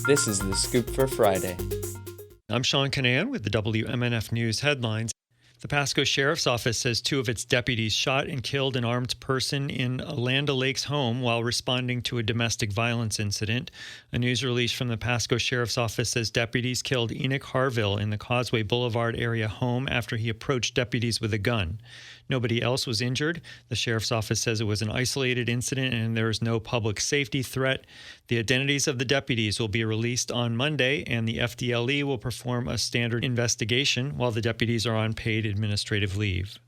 This is The Scoop for Friday. I'm Sean Canahan with the WMNF News headlines. The Pasco Sheriff's Office says 2 of its deputies shot and killed an armed person in Land O'Lakes home while responding to a domestic violence incident. A news release from the Pasco Sheriff's Office says deputies killed Enoch Harville in the Causeway Boulevard area home after he approached deputies with a gun. Nobody else was injured. The Sheriff's Office says it was an isolated incident and there is no public safety threat. The identities of the deputies will be released on Monday, and the FDLE will perform a standard investigation while the deputies are on paid administrative leave.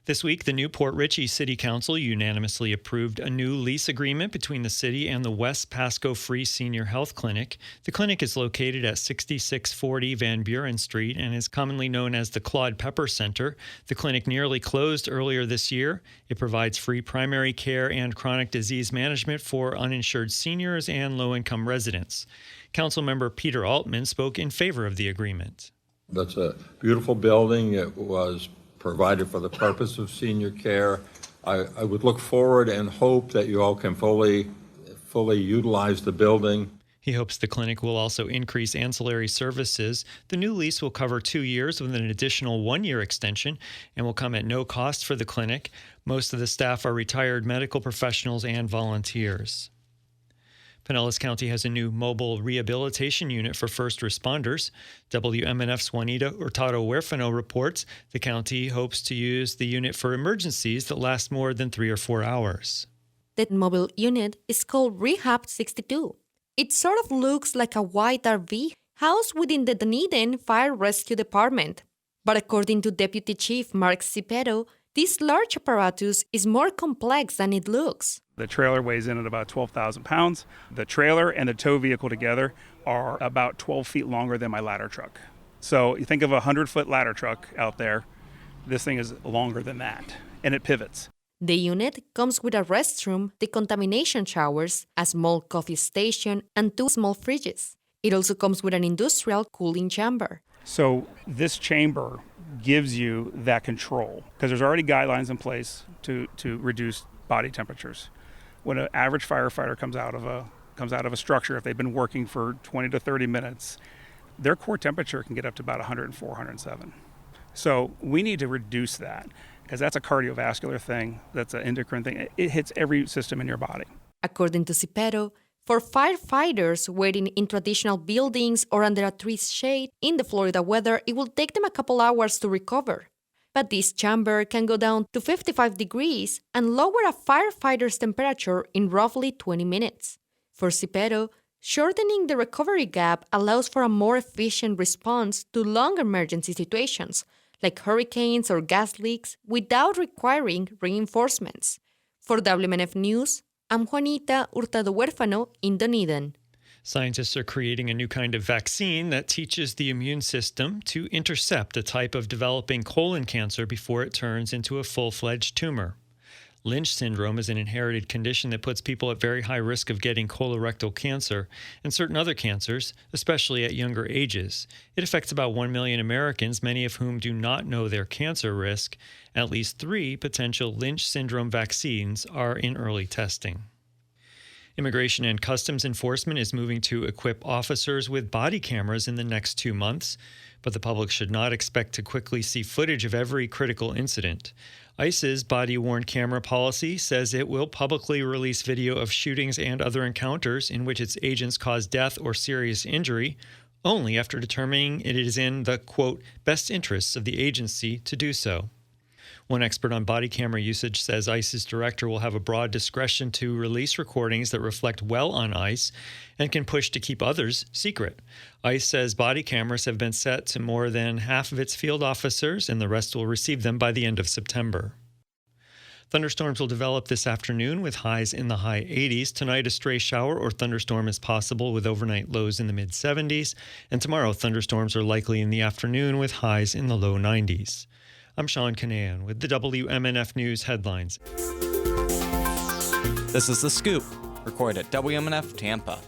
This week, the new Port Richey City Council unanimously approved a new lease agreement between the city and the West Pasco Free Senior Health Clinic. The clinic is located at 6640 Van Buren Street and is commonly known as the Claude Pepper Center. The clinic nearly closed earlier this year. It provides free primary care and chronic disease management for uninsured seniors and low-income residents. Councilmember Peter Altman spoke in favor of the agreement. That's a beautiful building. It was provided for the purpose of senior care. I would look forward and hope that you all can fully utilize the building. He hopes the clinic will also increase ancillary services. The new lease will cover 2 years with an additional 1-year extension and will come at no cost for the clinic. Most of the staff are retired medical professionals and volunteers. Pinellas County has a new mobile rehabilitation unit for first responders. WMNF's Juanita Hurtado-Huerfano reports the county hopes to use the unit for emergencies that last more than 3 or 4 hours. That mobile unit is called Rehab 62. It sort of looks like a white RV housed within the Dunedin Fire Rescue Department. But according to Deputy Chief Mark Cepero, this large apparatus is more complex than it looks. The trailer weighs in at about 12,000 pounds. The trailer and the tow vehicle together are about 12 feet longer than my ladder truck. So you think of a 100-foot ladder truck out there. This thing is longer than that, and it pivots. The unit comes with a restroom, decontamination showers, a small coffee station, and 2 small fridges. It also comes with an industrial cooling chamber. So this chamber gives you that control because there's already guidelines in place to reduce body temperatures. When an average firefighter comes out of a structure, if they've been working for 20 to 30 minutes, their core temperature can get up to about 104, 107. So we need to reduce that because that's a cardiovascular thing, that's an endocrine thing. It hits every system in your body. According to Cepero, for firefighters waiting in traditional buildings or under a tree's shade in the Florida weather, it will take them a couple hours to recover. But this chamber can go down to 55 degrees and lower a firefighter's temperature in roughly 20 minutes. For Cepero, shortening the recovery gap allows for a more efficient response to long emergency situations, like hurricanes or gas leaks, without requiring reinforcements. For WMNF News, I'm Juanita Hurtado-Huerfano in Dunedin. Scientists are creating a new kind of vaccine that teaches the immune system to intercept a type of developing colon cancer before it turns into a full-fledged tumor. Lynch syndrome is an inherited condition that puts people at very high risk of getting colorectal cancer and certain other cancers, especially at younger ages. It affects about 1 million Americans, many of whom do not know their cancer risk. At least 3 potential Lynch syndrome vaccines are in early testing. Immigration and Customs Enforcement is moving to equip officers with body cameras in the next 2 months, but the public should not expect to quickly see footage of every critical incident. ICE's body-worn camera policy says it will publicly release video of shootings and other encounters in which its agents cause death or serious injury, only after determining it is in the, quote, best interests of the agency to do so. One expert on body camera usage says ICE's director will have a broad discretion to release recordings that reflect well on ICE and can push to keep others secret. ICE says body cameras have been set to more than half of its field officers, and the rest will receive them by the end of September. Thunderstorms will develop this afternoon with highs in the high 80s. Tonight, a stray shower or thunderstorm is possible with overnight lows in the mid-70s. And tomorrow, thunderstorms are likely in the afternoon with highs in the low 90s. I'm Sean Canahan with the WMNF News headlines. This is The Scoop, recorded at WMNF Tampa.